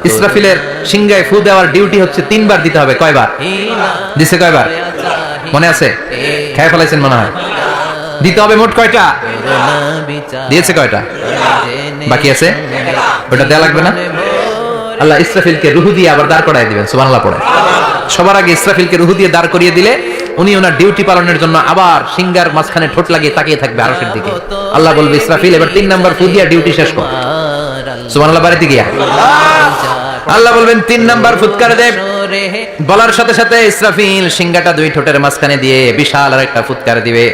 ইসরাফিলের সিংহায় ফু দেওয়ার ডিউটি হচ্ছে 3 বার দিতে হবে। কয়বার দিছে? কয়বার মনে আছে? খেয়ে ফেলাইছেন মনে হয়। দিতে হবে মোট কয়টা? দিয়েছে কয়টা? বাকি আছে? ওটা দেয়া লাগবে না? আল্লাহ ইসরাফিলকে রুহু দিয়ে আবার দাঁড় করায় দিবেন। সুবহানাল্লাহ পড়ে। সবার আগে ইসরাফিলকে রুহু দিয়ে দাঁড় করিয়ে দিলে উনি ওনার ডিউটি পালনের জন্য আবার সিংহার মাঝখানে ঠোঁট লাগিয়ে তাকিয়ে থাকবে আরশের দিকে। আল্লাহ বলবে, ইসরাফিল এবার 3 নাম্বার ফু দিয়া ডিউটি শেষ কর। সুবহানাল্লাহ বাড়িতে গিয়া আল্লাহ বলবেন 3 নাম্বার ফুৎকার দে। বলার সাথে সাথে ইসরাফিল সিংহাটা 2 ঠোঁটের মাঝখানে দিয়ে বিশাল আরেকটা ফুৎকার দিবে।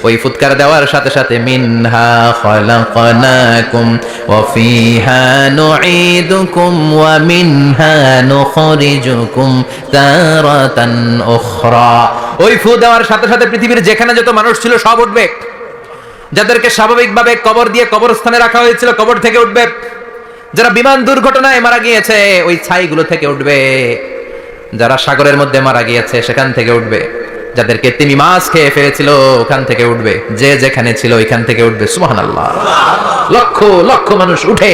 ওই ফুৎকার দেওয়ার সাথে সাথে মিনহা খালাকনাকুম ওয়া ফিহা নুঈদুকুম ওয়া মিনহা নুখরিজুকুম তারাতান উখরা। ওই ফু দেওয়ার সাথে সাথে পৃথিবীর যেখানে যত মানুষ ছিল সব উঠবে। যাদেরকে স্বাভাবিকভাবে কবর দিয়ে কবরস্থানে রাখা হয়েছিল কবর থেকে উঠবে। যারা বিমান দুর্ঘটনায় মারা গিয়েছে ওই ছাইগুলো থেকে উঠবে। যারা সাগরের মধ্যে মারা গিয়েছে সেখান থেকে উঠবে। যাদেরকে তিমি মাছ খেয়ে ফেলেছিল ওখান থেকে উঠবে। যে যেখানে ছিল ওইখান থেকে উঠবে। সুবহানাল্লাহ। লক্ষ লক্ষ মানুষ উঠে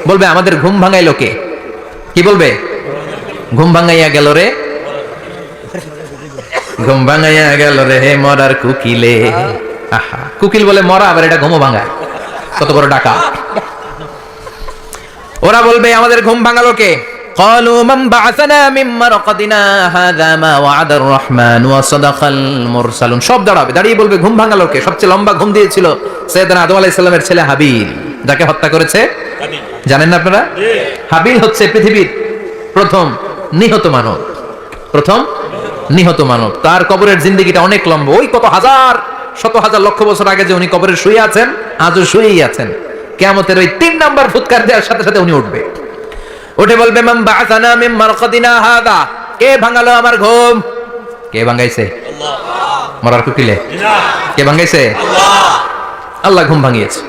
বলবে, আমাদের ঘুম ভাঙাইলো কে? কি বলবে? ঘুম ভাঙাইয়া গেল রে, ঘুম ভাঙাইয়া গেল রে হে মরার কুকিলে। আহা, কুকিল বলে মরা, আবার এটা ঘুমো ভাঙায়। কত বড় ডাকা! ওরা বলবে, আমাদের ঘুম ভাঙালো কে? قالوا من بعثنا من مرقدنا هذا ما وعد الرحمن وصدق المرسلون। সব দাঁড়িয়ে বলবে, ঘুম ভাঙালো কে? সবচেয়ে লম্বা ঘুম দিয়েছিল সাইয়েদনা আদম আলাইহিস সালামের ছেলে হাবিল, যাকে হত্যা করেছে জানেন না আপনারা? হাবিল হচ্ছে পৃথিবীর প্রথম নিহত মানব। প্রথম নিহত মানব। তার কবরের জিন্দেগিটা অনেক লম্বা। ওই কত হাজার শত হাজার লক্ষ বছর আগে যে উনি কবরে শুয়ে আছেন, আজও শুয়েই আছেন। কিয়ামতের ওই 3 নাম্বার ফুৎকার দেওয়ার সাথে সাথে উনি উঠবে। উঠে বলবে, মান বাআসানা মিন মারকাদিনা হাদা। কে ভাঙালো আমার ঘুম? কে ভাঙাইছে? আল্লাহ। মরার কুকিলে কে ভাঙাইছে? আল্লাহ। আল্লাহ ঘুম ভাঙিয়েছে।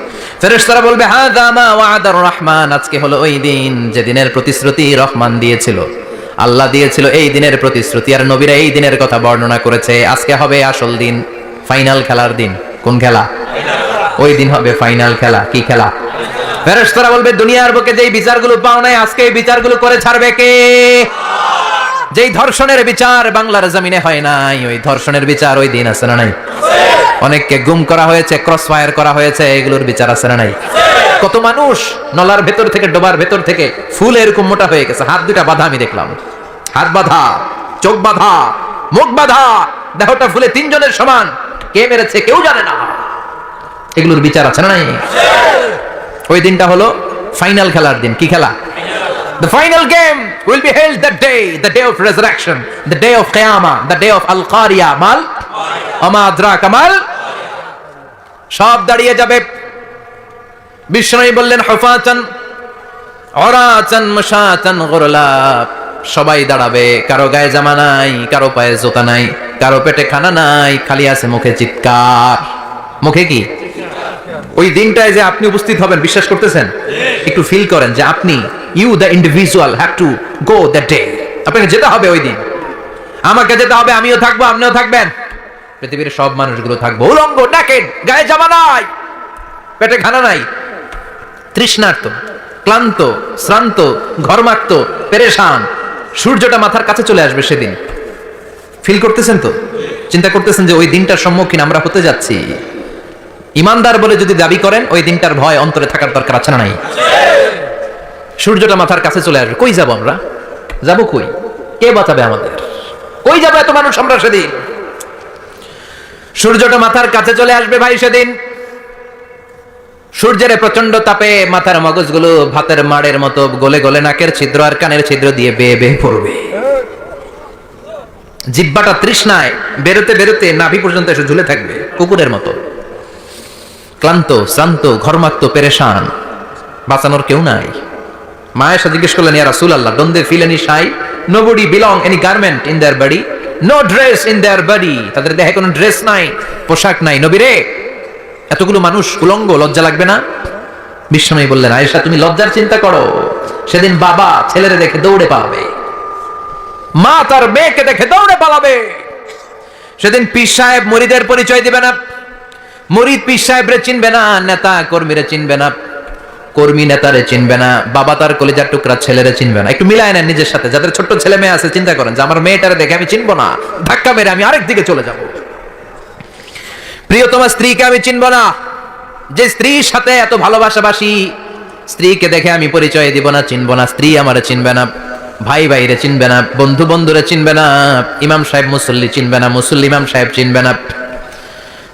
ফেরেশতারা বলবে, হাদা মা ওয়াদার রহমান। আজকে হলো ওই দিন যে দিনের প্রতিশ্রুতি রহমান দিয়েছিল, আল্লাহ দিয়েছিল। এই দিনের প্রতিশ্রুতি আর নবীরা এই দিনের কথা বর্ণনা করেছে। আজকে হবে আসল দিন, ফাইনাল খেলার দিন। কোন খেলা? ওই দিন হবে ফাইনাল খেলা। কি খেলা? ফেরেশতারা বলবে, দুনিয়ার বুকে যেই বিচারগুলো পাও নাই আজকে এই বিচারগুলো করে ছাড়বে কে? যেই ধর্ষণের বিচার বাংলার জমিনে হয় নাই, ওই ধর্ষণের বিচার ওই দিন আছে না নাই? অনেককে গুম করা হয়েছে, ক্রস ফায়ার করা হয়েছে, এগুলোর বিচার আছে না নাই? কত মানুষ নলার ভেতর থেকে, ডোবার ভেতর থেকে ফুল এরকম মোটা হয়ে গেছে। হাত দুটা বাঁধা, আমি দেখলাম। হাত বাঁধা, চোখ বাঁধা, মুখ বাঁধা, দেহটা ফুলে 3 জনের সমান। কে মেরেছে কেউ জানে না। এগুলোর বিচার আছে না নাই? ওই দিনটা হলো ফাইনাল খেলার দিন। কি খেলা? The final game will be held that day, the day of resurrection, the day of Qiyamah, the day of Al-Qariya. Mal Ama adraka mal। সব দাঁড়িয়ে যাবে। বিষ্ণু বললেন, হুফাতান উরাতান মুশাতান গুরলা। সবাই দাঁড়াবে। কারো গায়ে জামা নাই, কারো পায়ে জুতা নাই, কারো পেটে খানা নাই, খালি আছে মুখে চিৎকার। মুখে কি? ওই দিনটায় যে আপনি উপস্থিত হবেন, বিশ্বাস করতেছেন? একটু ফিল করেন যে আপনি, you the individual have to go that day. আপনাকে যেতে হবে ওই দিন। আমাকে যেতে হবে, আমিও থাকবো, আপনিও থাকবেন। পৃথিবীর সব মানুষগুলো থাকবো উলঙ্গ, নাকেড, গায়ে জামা নাই, পেটে খানা নাই, তৃষ্ণার্ত, ক্লান্ত, শ্রান্ত, ঘর্মাক্ত, পেরেশান। সূর্যটা মাথার কাছে চলে আসবে সেদিন। ফিল করতেছেন তো? চিন্তা করতেছেন যে ওই দিনটার সম্মুখীন আমরা হতে যাচ্ছি। ইমানদার বলে যদি দাবি করেন, ওই দিনটার ভয় অন্তরে থাকার দরকার আছে না নাই? সূর্যটা মাথার কাছে চলে আসবে। কই যাব আমরা? যাব কই? কে বাঁচাবে আমাদের? কই যাবে এত মানুষ আমরা সেদিন? সূর্যটা মাথার কাছে চলে আসবে ভাই সেদিন। সূর্যের প্রচন্ড তাপে মাথার মগজগুলো ভাতের মাড়ের মতো গলে গলে নাকের ছিদ্র আর কানের ছিদ্র দিয়ে বেয়ে বেয়ে পড়বে। জিহ্বাটা তৃষ্ণায় বেরোতে বেরোতে নাভি পর্যন্ত এসে ঝুলে থাকবে কুকুরের মতো। ক্লান্ত, শ্রান্ত, ঘর্মাক্ত, পেরেশান, বাঁচানোর কেউ নাই। মা আয়েশা জিজ্ঞেস করলেন, ইয়া রাসূলুল্লাহ, don't they feel any shy? Nobody belong any garment in their body, no dress in their body. তাদের দেহে কোনো ড্রেস নাই, পোশাক নাই। নবী রে, এতগুলো মানুষ উলঙ্গ, লজ্জা লাগবে না? বিশ্বনবী বললেন, আয়েশা তুমি লজ্জার চিন্তা করো। সেদিন বাবা ছেলেরে দেখে দৌড়ে পালাবে, মা তার মেয়েকে দেখে দৌড়ে পালাবে। সেদিন পীর সাহেব মুরিদের পরিচয় দিবে না, মুরিদ পীর সাহেবরে চিনবে না, নেতা কর্মীরা চিনবে না। কর্মী নেতারে চিনবে না, বাবা তার কলিজার টুকরা ছেলেরে চিনবে না। একটু মিলায় নেন নিজের সাথে। যাদের ছোট্ট ছেলে মেয়ে আছে চিন্তা করেন যে আমার মেয়েটারে দেখে আমি চিনবো না, ধাক্কা মেরে আমি আরেক দিকে চলে যাব। প্রিয়তমা স্ত্রীকে আমি চিনবো না, যে স্ত্রীর সাথে এত ভালোবাসাবাসি, স্ত্রীকে দেখে আমি পরিচয় দিব না, চিনবো না। স্ত্রী আমারে চিনবে না, ভাই ভাইরে চিনবে না, বন্ধু বন্ধুরে চিনবে না, ইমাম সাহেব মুসল্লি চিনবে না, মুসল্লি ইমাম সাহেব চিনবে না,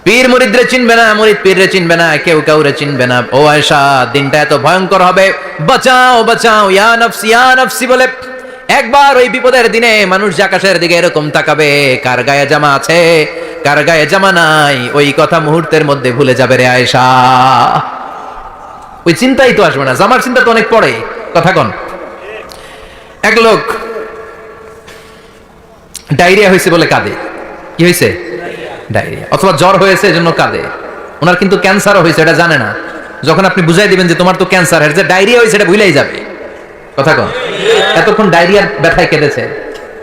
পীর মুরিদরে চিনবে না, মুরিদ পীররে চিনবে না, কেউ কাউরে চিনবে না। ও আয়েশা, দিনটা এত ভয়ঙ্কর হবে, বাঁচাও বাঁচাও ইয়া নফসি বলে একবার ওই বিপদের দিনে মানুষ যে আকাশের দিকে এরকম তাকাবে, কার গায়ে জামা আছে কার গায়ে জামা নাই, ওই কথা মুহূর্তের মধ্যে ভুলে যাবে রে আয়েশা। ওই চিন্তাই তো আসবে না, জামার চিন্তা তো অনেক পরে। কথা কন। এক লোক ডায়রিয়া হয়েছে বলে কাঁদে। কি হয়েছে? ডায়রিয়া। অথবা জ্বর হয়েছে এজন্য কাঁদে। ওনার কিন্তু ক্যান্সারও হয়েছে, এটা জানে না। যখন আপনি বুঝাই দিবেন যে তোমার তো ক্যান্সার, এর যে ডায়রিয়া হয়েছে এটা ভুলেই যাবে। কথা কন। এতক্ষণ ডায়রিয়ার ব্যথায় কেঁদেছে,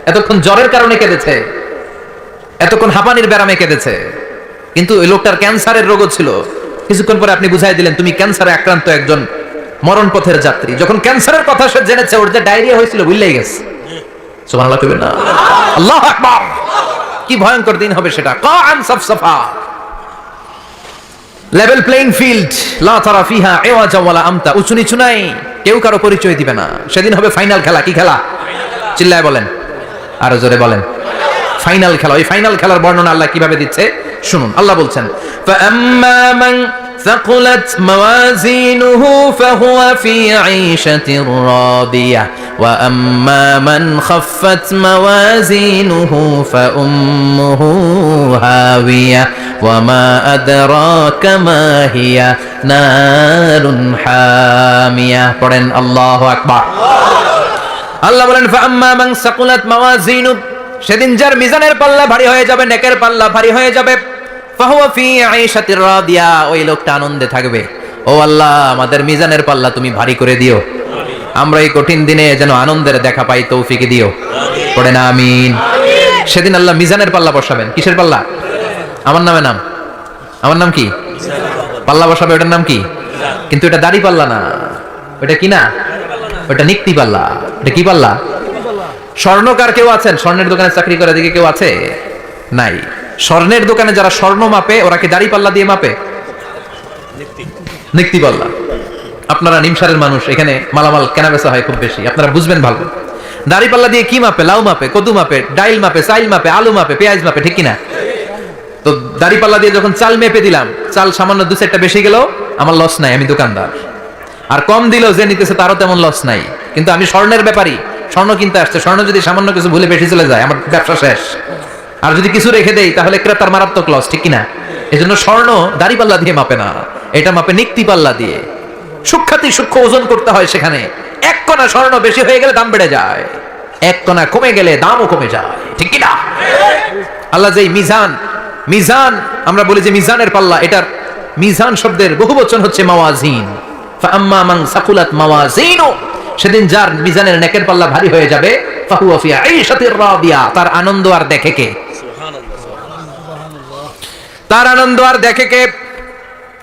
এতক্ষণ জ্বরের কারণে কেঁদেছে, এতক্ষণ হাঁপানির ব্যারামে কেঁদেছে, কিন্তু ওই লোকটার ক্যান্সারের রোগও ছিল। কিছুক্ষণ পরে আপনি বুঝাই দিলেন তুমি ক্যান্সারে আক্রান্ত একজন মরণ পথের যাত্রী। যখন ক্যান্সারের কথা সে জেনেছে, ওর যে ডায়রিয়া হয়েছিল ভুলেই গেছে। সুবহানাল্লাহ কইবেন না? আল্লাহু আকবার। কি ভয়ঙ্কর দিন হবে সেটা। কাআন সাফসাফা, লেভেল প্লেইং ফিল্ড, লা তারা ফিহা ইওয়াজা ওয়ালা আমতা। উঁচু নিচু নাই, কেউ কারো পরিচয় দিবে না। সেদিন হবে ফাইনাল খেলা। কি খেলা? চিল্লায় বলেন, আরো জোরে বলেন। ফাইনাল খেলা। ওই ফাইনাল খেলার বর্ণনা আল্লাহ কিভাবে দিচ্ছে শুনুন। আল্লাহ বলছেন, ফাআম্মা মান ثقلت موازينه فهو في عيشة راضية وأما من خفت موازينه فأمه هاوية وما أدراك ما هي نار حامية. পড়েন আল্লাহু আকবার। আল্লাহ বলেন, ফাআম্মা মান সাকুলাত মাওয়াজিনু, সেদিন যার মিজানের পাল্লা ভারী হয়ে যাবে, নেকের পাল্লা ভারী হয়ে যাবে, ফাহুয়া ফি আইশাতির রাদিয়া, ওই লোকটা আনন্দে থাকবে। ও আল্লাহ, আমাদের মিজানের পাল্লা তুমি ভারী করে দিও, আমরা এই কঠিন দিনে যেন আনন্দের দেখা পাই, তৌফিক দিও। পড়েন আমিন। সেদিন আল্লাহ মিজানের পাল্লা বসাবেন। কিসের পাল্লা? আমার নামে নাম, আমার নাম কি? পাল্লা বসাবে, ওটার নাম কি? কিন্তু এটা দাড়ি পাল্লা না, ওটা কি না, ওটা নিক্তি পাল্লা। এটা কি পাল্লা? স্বর্ণকার কেউ আছেন? স্বর্ণের দোকানে চাকরি করে দিকে কেউ আছে? নাই। স্বর্ণের দোকানে যারা স্বর্ণ মাপে, ওরা কি দাড়ি পাল্লা দিয়ে মাপে? নিক্তি পাল্লা। আপনারা নিমসারের মানুষ, এখানে মালামাল কেনা বেচা হয় খুব বেশি, আপনারা বুঝবেন ভালো। দাড়ি পাল্লা দিয়ে কি মাপে? লাউ মাপে, কদু মাপে, ডাইল মাপে, চাইল মাপে, আলু মাপে, পেঁয়াজ মাপে, ঠিক কিনা? তো দাড়ি পাল্লা দিয়ে যখন চাল মেপে দিলাম, চাল সামান্য দু চারটা বেশি গেল, আমার লস নাই, আমি দোকানদার। আর কম দিলেও যে নিতেছে তারও তেমন লস নাই। কিন্তু আমি স্বর্ণের ব্যাপারী, স্বর্ণ কিনতে আসছে, স্বর্ণ যদি সামান্য কিছু ভুলে বেশি চলে যায়, আমার ব্যবসা শেষ। আর যদি কিছু রেখে দেই তাহলে ক্রেতার মারাত্মক লস, ঠিক কিনা? এজন্য স্বর্ণ দাড়ি পাল্লা দিয়ে মাপে না, এটা মাপে নিক্তি পাল্লা দিয়ে। সূক্ষ্মাতি সূক্ষ্ম ওজন করতে হয় সেখানে। এক কণা স্বর্ণ বেশি হয়ে গেলে দাম বেড়ে যায়, এক কণা কমে গেলে দামও কমে যায়, ঠিক কিনা? আল্লাহ যে মিজান, মিজান আমরা বলি যে মিজানের পাল্লা, এটার মিজান শব্দের বহুবচন হচ্ছে মাওয়াজিন। ফাআম্মা মান সাকুলাত মাওয়াজিনু, সেদিন যার মিজানের নেকের পাল্লা ভারী হয়ে যাবে, ফাহুয়া ফি আইশাতির রাদিয়া, তার আনন্দ আর দেখে কে? তার আনন্দ আর দেখে কে?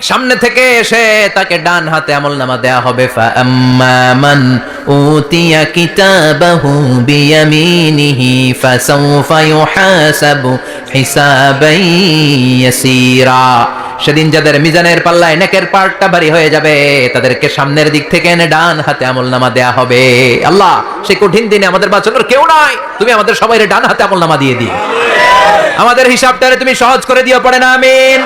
সামনে থেকে এসে তাকে ডান হাতে আমলনামা দেয়া হবে। ফাআম্মা মান উতিয়া কিতাবাহু বিয়ামিনিহি ফাসাউফা ইউহাসাবু হিসাবান ইয়াসীরা, সেদিন যাদের মিজানের পাল্লায় নেকের পার্টটা ভারী হয়ে যাবে, তাদেরকে সামনের দিক থেকে এনে ডান হাতে আমলনামা দেয়া হবে। আল্লাহ, সেই কঠিন দিনে আমাদের বাঁচানোর কেউ নাই, তুমি আমাদের সবাইরে ডান হাতে আমলনামা দিয়ে দিও, আমাদের হিসাবটারে তুমি সহজ করে দিও। পড়েন আমিন।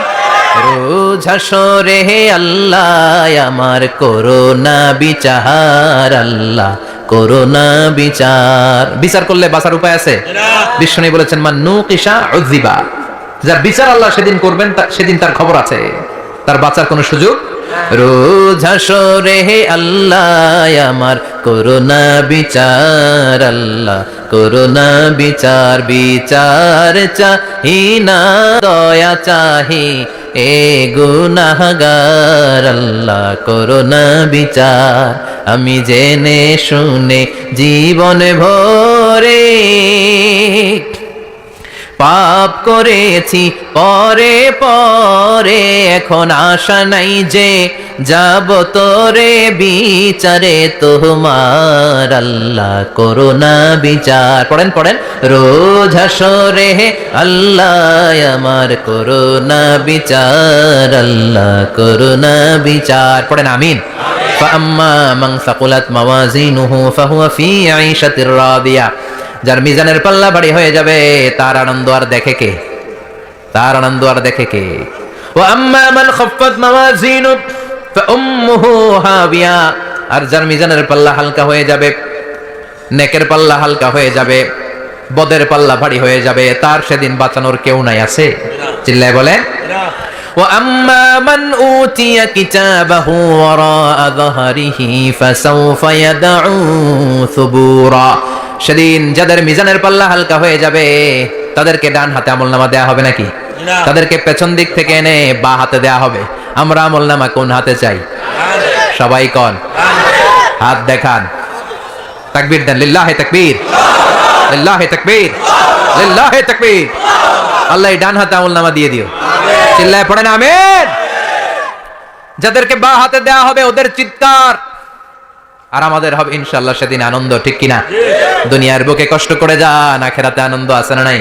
রোজ হাসরে হে আল্লাহ আমার করোনা বিচার, আল্লাহ করোনা বিচার। বিচার করলে বাঁচার উপায় আছে? বিষ্ণু বলেছেন, মান নুকিশা উযিবা, যার বিচার আল্লাহ সেদিন করবেন, সেদিন তার খবর আছে, তার বাঁচার কোনো সুযোগ। রোজ হাসরে হে আল্লাহ আমার করোনা বিচার, আল্লাহ করোনা বিচার। বিচার চাহি না দয়া চাহি এ গুনাহগার, আল্লাহ করোনা বিচার। আমি জেনে শুনে জীবন ভরে পাপ করেছি পরে পরে, এখন আশা নাই যে যাব তোরে বিচারে তোমার। আল্লাহ করো না বিচার, পড়েন পড়েন, রোজ হাসরে আল্লাহ আমার করো না বিচার, আল্লাহ করো না বিচার, পড়েন আমিন। فأما من ثقلت موازينه فهو في عيشة راضية, যার মিজানের পাল্লা ভারী হয়ে যাবে তার আনন্দ আর দেখে কে, তার আনন্দ আর দেখে কে। وأما من خفت موازينه فأمه هاوية, আর যার মিজানের পাল্লা হালকা হয়ে যাবে, নেকের পাল্লা হালকা হয়ে যাবে, বদের পাল্লা ভারী হয়ে যাবে, তার সেদিন বাঁচানোর কেউ নাই, আছে? চিল্লায় বলেন। وأما من أوتي كتابه وراء ظهره فسوف يدعو ثبورا, সেদিন যাদের মিজানের পাল্লা হালকা হয়ে যাবে তাদেরকে ডান হাতে আমলনামা দেয়া হবে নাকি? তাদেরকে পেছন দিক থেকে এনে বা হাতে দেয়া হবে। আমরা আমলনামা কোন হাতে চাই? সবাই কোন হাত দেখান, তাকবীর দেন, লিল্লাহি তাকবীর, লিল্লাহি তাকবীর, লিল্লাহি তাকবীর। আল্লাহ ডান হাতে আমলনামা দিয়ে দিও, চিল্লায় পড়েন আমিন। যাদেরকে বা হাতে দেয়া হবে ওদের চিৎকার আর আমাদের হবে ইনশাআল্লাহ সেদিন আনন্দ, ঠিক কিনা? দুনিয়ার বুকে কষ্ট করে যান, আখেরাতে আনন্দ আছে না নাই?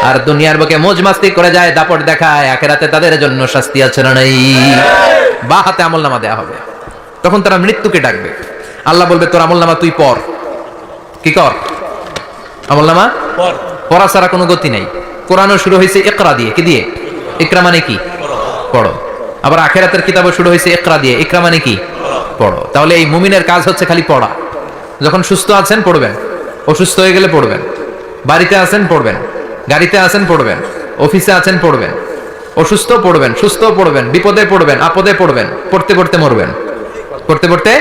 আর দুনিয়ার বুকে মौज মাস্তি করে যায়, দাপট দেখায়, আখেরাতে তাদের জন্য শাস্তি আছে না নাই? বা হাতে আমলনামা দেয়া হবে, তখন তারা মৃত্যুকে ডাকবে। আল্লাহ বলবে তোর আমলনামা তুই পড়, কি কর? আমলনামা পড়, পড়া ছাড়া কোনো গতি নাই। কোরআনও শুরু হয়েছে ইকরা দিয়ে, কি দিয়ে? ইকরা মানে কি? পড়ো। আবার আখেরাতের কিতাবও শুরু হয়েছে ইকরা দিয়ে, ইকরা মানে কি? পড়ো। তাহলে এই মুমিনের কাজ হচ্ছে খালি পড়া। যখন সুস্থ আছেন পড়বেন, অসুস্থ হয়ে গেলে পড়বেন, বাড়িতে আছেন পড়বেন, গাড়িতে আছেন পড়বেন, অফিসে আছেন পড়বেন, অসুস্থ পড়বেন, সুস্থ পড়বেন, বিপদে পড়বেন, আপদে পড়বেন, পড়তে পড়তে মরবেন, পড়তে পড়তে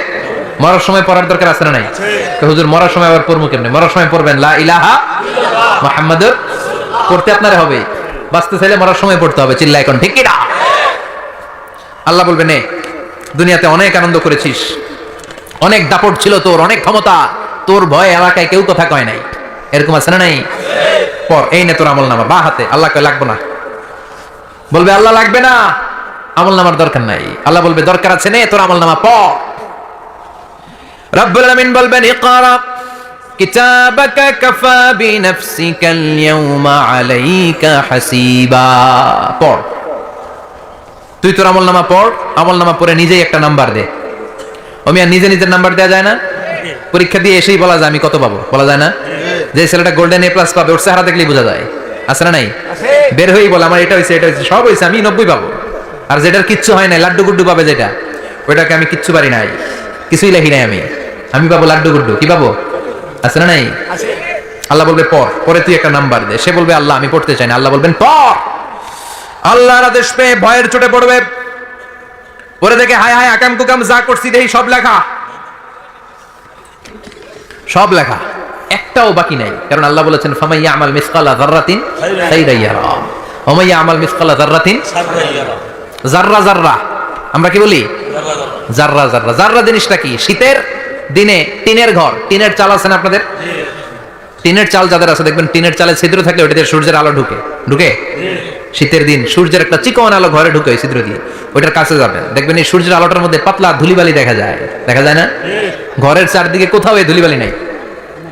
মরার সময় পড়ার দরকার আছে না নাই? হুজুর মরার সময় আবার পড়বো কেমনে? মরার সময় পড়বেন লা ইলাহা মুহাম্মাদুর, পড়তে আপনার হবে, বাঁচতে চাইলে মরার সময় পড়তে হবে, চিল্লা এখন ঠিক কিনা? আল্লাহ বলবে নে দুনিয়াতে অনেক আনন্দ করেছিস, অনেক দাপট ছিল তোর, অনেক ক্ষমতা, তোর ভয় এলাকায় কেউ কথা কয় নাই, এরকম আছে না নাই? পর এই নে তোর আমলনামা বা হাতে। আল্লাহ কয় লাগবে না, বলবে আল্লাহ লাগবে না, আমলনামার দরকার নাই। আল্লাহ বলবে দরকার আছে, নে তোর আমলনামা পড়। রব্বুল আলামিন বলবেন ইকরা কিতাবাকা কাফা বিনাফসিকাল ইয়াউমা আলাইকা হাসিবা, পড়, তুই তোর আমলনামা পড়। আমলনামা পড়ে নিজেই একটা নাম্বার দে। আমি আর নিজে নিজের নাম্বার দেওয়া যায় না? পরীক্ষা দিয়ে এসেই বলা যায় আমি কত পাবো, বলা যায় না? যে ছেলেটা গোল্ডেন এ প্লাস পাবে ওর চেহারা দেখলেই বোঝা যায়, আছে না নাই? বের হয়েই বলে আমার এটা হয়েছে, এটা হয়েছে, সব হয়েছে, আমি 90 পাবো। আর যেটার কিচ্ছু হয় নাই, লাড্ডু গুড্ডু পাবে যেটা, ওইটাকে আমি কিচ্ছু পারি নাই, কিছুই লেখি নাই, আমি পাবো লাড্ডু গুড্ডু, কি পাবো, আছে না নাই? আল্লাহ বলবে পড়, পরে তুই একটা নাম্বার দে। সে বলবে আল্লাহ আমি পড়তে চাই না। আল্লাহ বলবেন পড়। আল্লাহর আদেশ পেয়ে ভয়ের চোটে পড়বে, পরে দেখে হায় হায় আকাম কুকাম যা করছি দেখি সব লেখা, সব লেখা, একটাও বাকি নাই। কারণ আল্লাহ বলেছেন ফামাইয়া আমাল মিসকালা যাররাতিন খাইরান ইয়ারা ওয়া মাইয়া আমাল মিসকালা যাররাতিন শাররান ইয়ারা। যাররা যাররা আমরা কি বলি? যাররা যাররা। যাররা জিনিসটা কি? শীতের দিনে টিনের ঘর, টিনের চাল আছে না আপনাদের? টিনের চাল যাদের আছে দেখবেন টিনের চালে ছিদ্র থাকলে ওটাতে সূর্যের আলো ঢুকে, ঢুকে শীতের দিন সূর্যের একটা চিকন আলো ঘরে ঢুকে ছিদ্র দিয়ে, ওইটার কাছে যাবেন দেখবেন এই সূর্যের আলোটার মধ্যে পাতলা ধুলিবালি দেখা যায়, দেখা যায় না? ঘরের চারদিকে কোথাও এই ধুলিবালি নাই,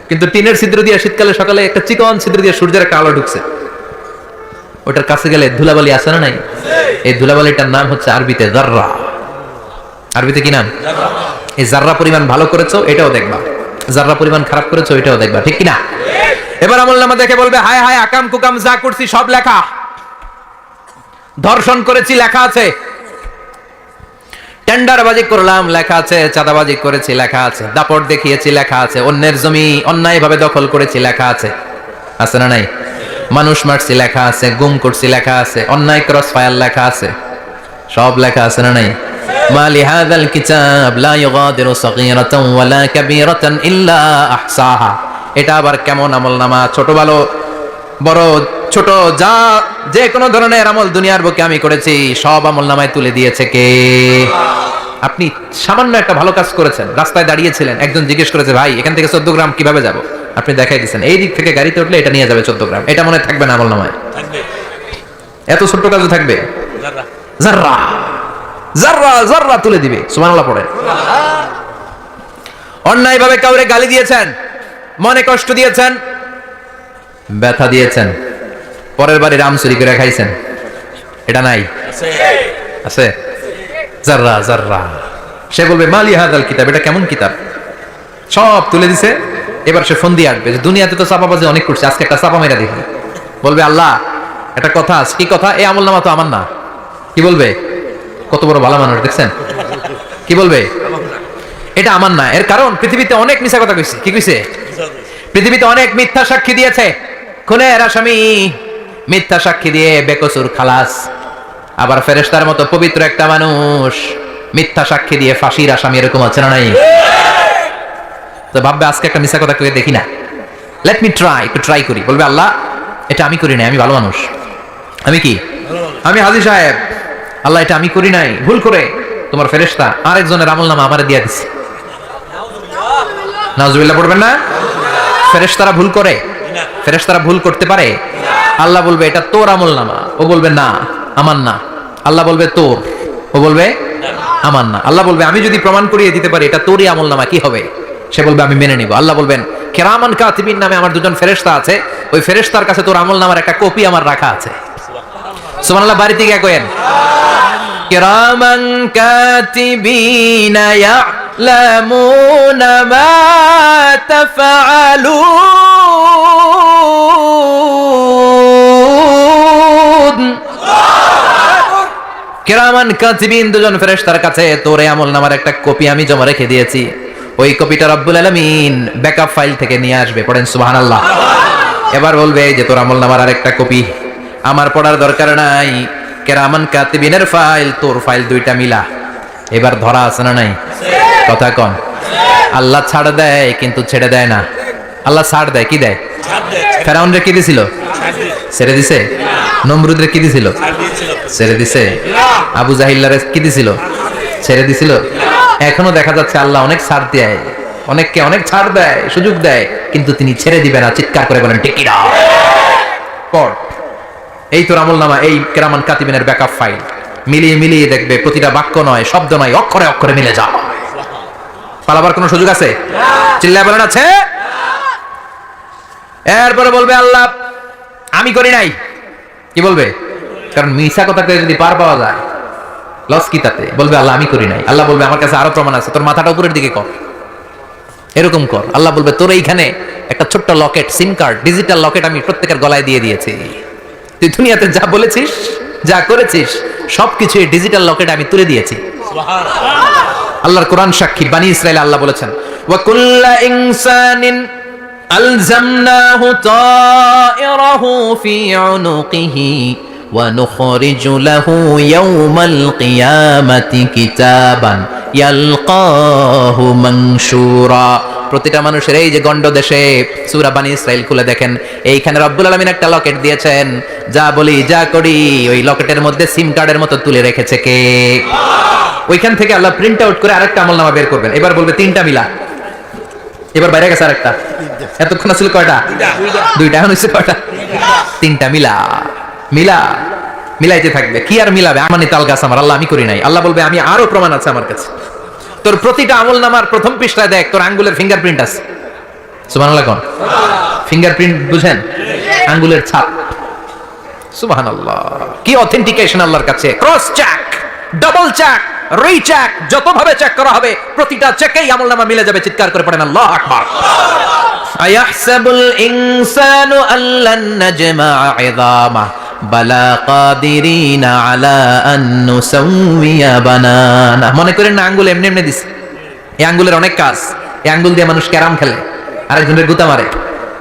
কিন্তু টিনের ছিদ্র দিয়ে শীতকালে সকালে একটা চিকন ছিদ্র দিয়ে সূর্যের একটা আলো ঢুকছে, ওটার কাছে গেলে ধুলাবালি আছে না নাই? এই ধুলাবালিটার নাম হচ্ছে আরবিতে যাররা। আরবিতে কি নাম? এই যাররা পরিমাণ ভালো করেছো এটাও দেখবা, যাররা পরিমাণ খারাপ করেছো এটাও দেখবা, ঠিক কিনা? এবার আমলনামা দেখে বলবে হায় হায় আকাম কুকাম যা করছি সব লেখা, ধর্ষণ করেছি লেখা আছে, টেন্ডারবাজি করলাম লেখা আছে, চাঁদাবাজি করেছি লেখা আছে, দাপট দেখিয়েছি লেখা আছে, অন্যের জমি অন্যায়ভাবে দখল করেছি লেখা আছে, আছে না নাই? মানুষ মারছি লেখা আছে, গুম করছি লেখা আছে, অন্যায় ক্রস ফায়ার লেখা আছে, সব লেখা আছে না নাই? মালি হাযাল কিতাব লা ইউগাদিরু সাগীরাতান ওয়ালা কাবীরাতান ইল্লা আহসাহা। এটা আবার কেমন আমলনামা? ছোট ভালো বড় ছোট যা যে কোনো ধরনের আমল দুনিয়ার বুকে আমি করেছি সব আমলনামায় তুলে দিয়েছে কে? আপনি সামান্য একটা ভালো কাজ করেছেন, রাস্তায় দাঁড়িয়েছিলেন, একজন জিজ্ঞেস করেছে ভাই এখান থেকে 14 গ্রাম কিভাবে যাব? আপনি দেখাই দিচ্ছেন এই দিক থেকে গাড়িতে উঠলে এটা নিয়ে যাবে 14 গ্রাম, এটা মনে থাকবে না আমলনামায়? এত ছোট্ট কাজও থাকবে? জাররা জাররা জাররা তুলে দিবে। সুবহানাল্লাহ পড়ে। অন্যায় ভাবে কাউরে গালি দিয়েছেন, মনে কষ্ট দিয়েছেন, ব্যথা দিয়েছেন, পরের বাড়ি রাম চুরি করে খাইছেন, এটা নাই? আছে? জাররা জাররা। সে বলবে মালি হাদাল কিতাব, এটা কেমন কিতাব? সব তুলে দিছে। এবার সে ফোন দিয়ে আসবে যে দুনিয়াতে তো চাপাবাজি অনেক করছে, আজকে একটা চাপা মেরা দেখি। বলবে আল্লাহ একটা কথা আছে। কি কথা? এই আমলনামা তো আমার না। কি বলবে? কত বড় ভালো মানুষ দেখছেন? কি বলবে? এটা আমার না। এর কারণ পৃথিবীতে অনেক মিথ্যা কথা কইছে। কি কইছে? পৃথিবীতে অনেক মিথ্যা সাক্ষী দিয়েছে। খুনের আসামি মিথ্যা সাক্ষী দিয়ে বেকসুর খালাস। আবার ফেরেশতার মতো পবিত্র একটা মানুষ মিথ্যা সাক্ষী দিয়ে ফাঁসির আসামি, এরকম আছে না নাই? তো ভাববে আজকে একটা মিথ্যা কথা কয়ে দেখি না, লেট মি ট্রাই, একটু ট্রাই করি। বলবে আল্লাহ এটা আমি করি নাই, আমি ভালো মানুষ। আমি কি? আমি হাজী সাহেব। আল্লাহ এটা আমি করি নাই, ভুল করে তোমার ফেরেশতা আরেকজনের আমলনামা আমারে দিয়ে দিছে। নাউজুবিল্লাহ পড়বেন না? ফেরেশতারা ভুল করে? ফেরেশতারা ভুল করতে পারে? আল্লাহ বলবে এটা তোর আমলনামা, ও বলবে না আমার না। আল্লাহ বলবে তোর, ও বলবে আমার না। আল্লাহ বলবে আমি যদি প্রমাণ করিয়ে দিতে পারি এটা তোরই আমলনামা, কি হবে? সে বলবে আমি মেনে নিব। আল্লাহ বলবেন কিরামান কাতিবিন নামে আমার দুজন ফেরেশতা আছে, ওই ফেরেশতার কাছে তোর আমলনামার একটা কপি আমার রাখা আছে। সুবহানাল্লাহ। বাড়িতে গিয়ে কইেন কিরামান কাতিবিনা ইয়ালামুনা মা তাফআলুন। কিরামান কাতিবিন দুজন ফেরেশতার কাছে তোর আমলনামার একটা কপি আমি জমা রেখে দিয়েছি। ওই কপিটা রব্বুল আলামিন ব্যাকআপ ফাইল থেকে নিয়ে আসবে। পড়েন সুবহানাল্লাহ। এবার বলবে যে তোর আমলনামার আরেকটা কপি আমার পড়ার দরকার নাই, কিরামান কাতিবিনের ফাইল তোর ফাইল দুইটা মিলা। এবার ধরা আছে না নাই? কথা কন। আল্লাহ ছাড় দেয় কিন্তু ছেড়ে দেয় না। আল্লাহ ছাড় দেয়, কি দেয়? ফেরাউনরে কি দিছিল? ছেড়ে দিছে। নমরুদরে কি দিছিল? ছেড়ে দিছে। আবু জাহিল্লারে কি দিছিল? ছেড়ে দিছিল। এখনো দেখা যাচ্ছে আল্লাহ অনেক ছাড় দেয়, অনেককে অনেক ছাড় দেয়, সুযোগ দেয়, কিন্তু তিনি ছেড়ে দিবে না। চিৎকার করে বলেন ঠিক কিনা? পড় এই তোর আমলনামা, এই কিরামান কাতিবিনের ব্যাকআপ ফাইল। মিলিয়ে মিলিয়ে দেখবে প্রতিটা বাক্য নয়, শব্দ নয়, অক্ষরে অক্ষরে মিলে যাও। পালাবার কোনো সুযোগ আছে? চিল্লায় বলেন আছে? এরপরে বলবে আল্লাহ আমি করি নাই। কি বলবে? কারণ মিথ্যা কথা কয়ে যদি পার পাওয়া যায় লস কি তাতে? বলবে আল্লাহ আমি করি নাই। আল্লাহ বলবে আমার কাছে আরো প্রমাণ আছে, তোর মাথাটা উপরের দিকে কর, এরকম কর। আল্লাহ বলবে তোর এইখানে একটা ছোট্ট লকেট, সিম কার্ড, ডিজিটাল লকেট আমি প্রত্যেকের গলায় দিয়ে দিয়েছি। তুই দুনিয়াতে যা বলেছিস, যা করেছিস, সবকিছু এই ডিজিটাল লকেট আমি তুলে দিয়েছি। আল্লাহর কোরআন সাক্ষী। বনি ইসরাইল আল্লাহ বলেছেন ওয়া কুল্লা ইনসানিন আলজামনাহু তায়রাহু ফি উনুকিহি ওয়া নুখরিজু লাহু ইয়াওমাল কিয়ামাতি কিতাবান ইয়ালকাহু মানশুরা। প্রতিটা মানুষের এই যে গন্ড দেশে সূরা বনি ইসরাইল খুলে দেখেন, এইখানে রব্বুল আলামিন একটা লকেট দিয়েছেন। যা বলি যা করি ওই লকেটের মধ্যে সিম কার্ডের মতো তুলে রেখেছে কে? ওইখান থেকে আল্লাহ প্রিন্ট আউট করে আরেকটা আমলনামা বের করবেন। এবার বলবে তিনটা মিলা। এবার বাইরে গেছে আরেকটা। এতক্ষণ ছিল কয়টা? দুইটা। এখন হচ্ছে কয়টা? তিনটা। মিলা মিলা মিলাইতে থাকবে। কি আর মিলাবে? আমানি তাল গাছ আমার, আল্লাহ আমি করি নাই। আল্লাহ বলবে আমি আরো প্রমাণ আছে আমার কাছে। তোর প্রতিটা আমলনামার প্রথম পৃষ্ঠায় দেখ তোর আঙ্গুলের ফিঙ্গারপ্রিন্ট আছে। সুবহানাল্লাহ কোন? ফিঙ্গারপ্রিন্ট বুঝেন? আঙ্গুলের ছাপ। সুবহানাল্লাহ। কি অথেন্টিকেশন আল্লাহর কাছে। Cross check, double check, recheck, যতভাবে চেক করা হবে প্রতিটা চেকেই আমলনামা মিলে যাবে। চিৎকার করে পড়েন আল্লাহু আকবার। আয়াহসাবুল ইনসানু আল্লান নাজমা'a 'ইযামা বালা কাদিরিনা আলা আন নুসাউইয়া বানানা। মনে করেন না আঙ্গুল এমনি এমনি দিছে। এই আঙ্গুলের অনেক কাজ। এই আঙ্গুল দিয়ে মানুষ ক্যারাম খেলে, আরেকজনের গুতা মারে।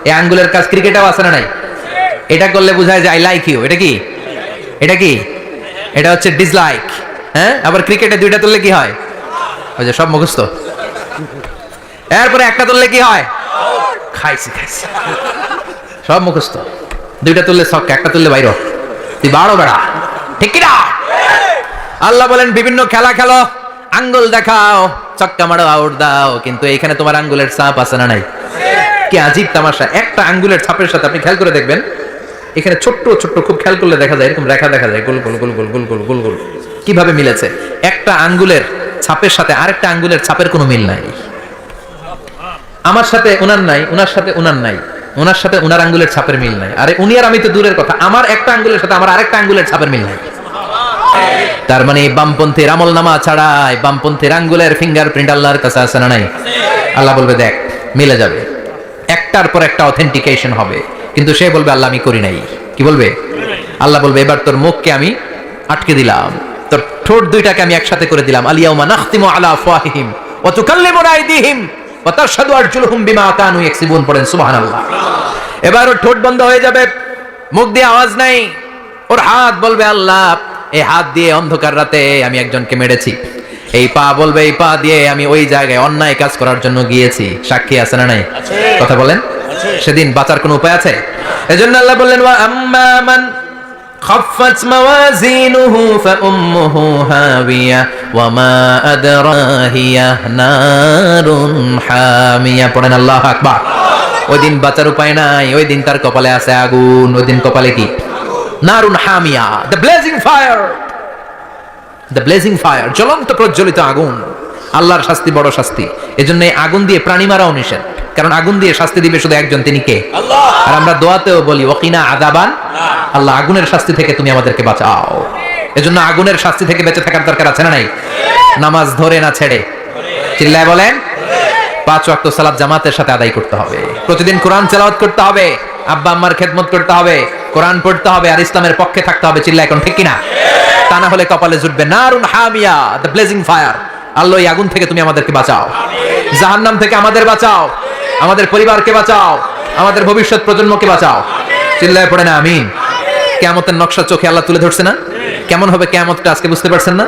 এই আঙ্গুলের কাজ ক্রিকেটেও আছে না নাই? এটা করলে বোঝায় যে আই লাইক ইউ। এটা কি? এটা কি? এটা হচ্ছে ডিসলাইক। হ্যাঁ, আবার ক্রিকেটে দুইটা তুললে কি হয়? ওই যে সব মুখস্থ। এরপরে একটা তুললে কি হয়? খাইছি খাইছি, সব মুখস্থ। দুইটা তুললে ছক্কা, একটা তুললে বাইরে। তুই বাড়ো বেড়া, ঠিক কি না? আল্লাহ বলেন বিভিন্ন খেলা খেলো, আঙ্গুল দেখাও, ছক্কা মারো, আউট দাও, কিন্তু এইখানে তোমার আঙ্গুলের ছাপ আছে না নাই? কি আজীব তামাশা, একটা আঙ্গুলের ছাপের সাথে আপনি খেয়াল করে দেখবেন এখানে ছোট্ট ছোট্ট খুব খেয়াল করলে দেখা যায় এরকম রেখা দেখা যায়, গোল গোল গোল গোল গোল গোল গোল গোল, কিভাবে মিলেছে? একটা আঙ্গুলের ছাপের সাথে আরেকটা আঙ্গুলের ছাপের কোনো মিল নাই। আমার সাথে ওনার নাই, ওনার সাথে ওনার নাই, ওনার সাথে ওনার আঙ্গুলের ছাপের মিল নাই। আরে উনি আর আমি তো দূরের কথা, আমার একটা আঙ্গুলের সাথে আমার আরেকটা আঙ্গুলের ছাপের মিল নাই। তার মানে বামপন্থীর আমল নামা ছাড়াই বামপন্থীর আঙ্গুলের ফিঙ্গারপ্রিন্ট আল্লাহর কাছে আছে না নাই? আল্লাহ বলবে দেখ মিলে যাবে, একটার পর একটা অথেন্টিকেশন হবে, কিন্তু সে বলবে আল্লাহ আমি করি নাই। কি বলবে? আল্লাহ বলবে এবার তোর মুখকে আমি আটকে দিলাম, তোর ঠোঁট দুইটাকে আমি একসাথে করে দিলাম। আলিয়াউমা নাখতিমু আলা আফওয়াহিহিম ওয়া তুকাল্লিমুনা আইদিহিম ওয়া তাশহাদু আরজুলুহুম বিমা কানু ইয়াকসিবুন। পড়েন সুবহানাল্লাহ। এবার ওর ঠোঁট বন্ধ হয়ে যাবে, মুখ দিয়ে আওয়াজ নাই। ওর হাত বলবে আল্লাহ এই হাত দিয়ে অন্ধকার রাতে আমি একজনকে মেরেছি। এই পা বলবে এই পা দিয়ে আমি ওই জায়গায় অন্যায় কাজ করার জন্য গিয়েছি। সাক্ষী আছে না নাই? কথা বলেন। সেদিন বাঁচার কোনো উপায় আছে? এজন্য আল্লাহ বললেন ওয়া আম্মা মান খাফফাত মাওয়াজিনুহু ফাউম্মুহু হাবিয়া ওয়া মা আদরাহিয়া নারুন হামিয়া। পড়েন আল্লাহু আকবার। ওই দিন বাঁচার উপায় নাই, ওই দিন তার কপালে আছে আগুন। ওই দিন কপালে কি? নারুন হামিয়া, the blazing fire, the blazing fire, জ্বলন্ত প্রজ্বলিত আগুন। আল্লাহর শাস্তি বড় শাস্তি। এজন্য এই আগুন দিয়ে প্রাণী মারাও নিষেধ, কারণ আগুন দিয়ে শাস্তি দিবে শুধু একজন, তিনি কে? আল্লাহ। আর আমরা দোয়াতেও বলি ওয়াকিনা আযাবান, আল্লাহ আগুনের শাস্তি থেকে তুমি আমাদেরকে বাঁচাও। এজন্য আগুনের শাস্তি থেকে বেঁচে থাকার দরকার আছে না নাই? নামাজ ধরে না ছেড়ে, চিল্লায় বলেন। 5 ওয়াক্ত সালাত জামাতের সাথে আদায় করতে হবে, প্রতিদিন কোরআন তেলাওয়াত করতে হবে, আব্বা আম্মার খেদমত করতে হবে, কোরআন পড়তে হবে, আর ইসলামের পক্ষে থাকতে হবে। চিল্লায় এখন ঠিক কিনা? তা না হলে কপালে জুটবে নারুন হামিয়া, দ্য ব্লেজিং ফায়ার। আল্লাহ এই আগুন থেকে তুমি আমাদেরকে বাঁচাও, জাহান্নাম থেকে আমাদের বাঁচাও, আমাদের পরিবারকে বাঁচাও, আমাদের ভবিষ্যৎ প্রজন্মকে বাঁচাও। চিল্লায় পড়ে না আমিন। কিয়ামতের নকশা চোখে আল্লাহ তুলে ধরছে না? কেমন হবে কিয়ামতটা আজকে বুঝতে পারছেন না?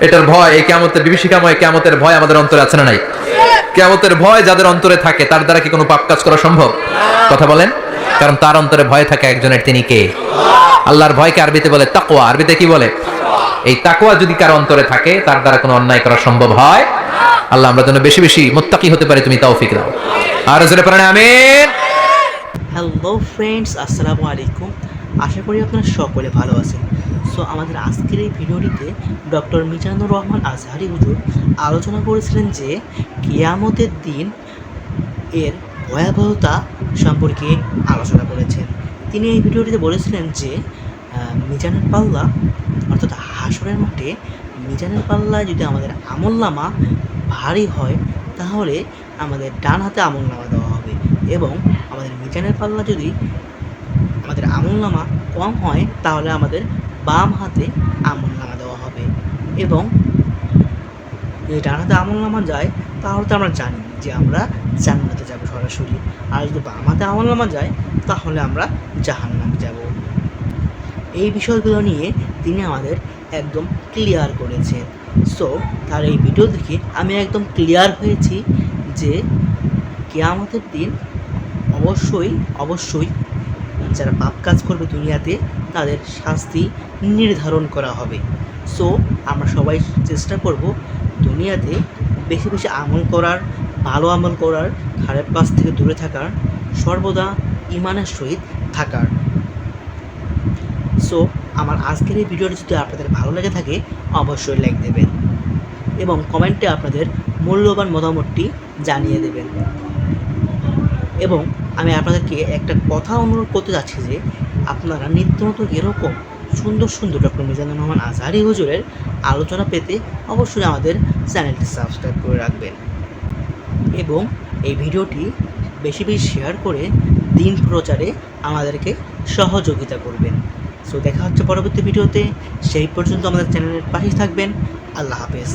এটার ভয়, এই কিয়ামতের বিভীষিকাময় কিয়ামতের ভয় আমাদের অন্তরে আছে না নাই? কিয়ামতের ভয় যাদের অন্তরে থাকে তার দ্বারা কি কোনো পাপ কাজ করা সম্ভব? কথা বলেন। কারণ তার অন্তরে ভয় থাকে একজনের, তিনি কে? আল্লাহর ভয়কে আরবিতে বলে তাকওয়া। আরবিতে কি বলে? এই তাকওয়া যদি কার অন্তরে থাকে তার দ্বারা কোনো অন্যায় করা সম্ভব হয়। আল্লাহ আমরা যেন বেশি বেশি মুত্তাকি হতে পারি, তুমি তৌফিক দাও। আর জোরে পড়েন আমিন। হ্যালো ফ্রেন্ডস, আসসালামু আলাইকুম। আশা করি আপনারা সকলে ভালো আছেন। সো আমাদের আজকের এই ভিডিওটিতে ডক্টর মিজানুর রহমান আজহারি হুজুর আলোচনা করেছিলেন যে কিয়ামতের দিন এর ভয়াবহতা সম্পর্কে আলোচনা করেছেন। তিনি এই ভিডিওটিতে বলেছিলেন যে মিজানের পাল্লা, অর্থাৎ হাসরের মাঠে মিজানের পাল্লা যদি আমাদের আমলনামা ভারী হয় তাহলে আমাদের ডান হাতে আমলনামা দেওয়া হবে, এবং আমাদের মিজানের পাল্লা যদি আমাদের আমলনামা কম হয় তাহলে আমাদের বাম হাতে আমলনামা দেওয়া হবে। এবং যদি ডান হাতে আমলনামা যায় তাহলে তো আমরা জানি যে আমরা জান্নাতে যাব সরাসরি, আর যদি বাম হাতে আমলনামা যায় তাহলে আমরা জাহান্নামে যাব। এই বিষয়গুলো নিয়ে তিনি আমাদের একদম ক্লিয়ার করেছেন। সো তার এই ভিডিও দেখে আমি একদম ক্লিয়ার হয়েছি যে কিয়ামতের দিন অবশ্যই অবশ্যই যারা পাপ কাজ করবে দুনিয়াতে তাদের শাস্তি নির্ধারণ করা হবে। সো আমরা সবাই চেষ্টা করব দুনিয়াতে বেশি বেশি আমল করার, ভালো আমল করার, খারাপ কাজ থেকে দূরে থাকার, সর্বদা ঈমানের সহিত থাকার। সো আমার আজকের এই ভিডিওটি যদি আপনাদের ভালো লেগে থাকে অবশ্যই লাইক দেবেন এবং কমেন্টে আপনাদের মূল্যবান মতামতটি জানিয়ে দেবেন। এবং আমি আপনাদেরকে একটা কথা অনুরোধ করতে যাচ্ছি যে আপনারা নিত্য নতুন এরকম সুন্দর সুন্দর ডক্টর মিজানুর রহমান আজহারি হুজুরের আলোচনা পেতে অবশ্যই আমাদের চ্যানেলটি সাবস্ক্রাইব করে রাখবেন এবং এই ভিডিওটি বেশি বেশি শেয়ার করে দিন প্রচারে আমাদেরকে সহযোগিতা করবেন। সো দেখা হচ্ছে পরবর্তী ভিডিওতে, সেই পর্যন্ত আমাদের চ্যানেলের পাশেই থাকবেন। আল্লাহ হাফেজ।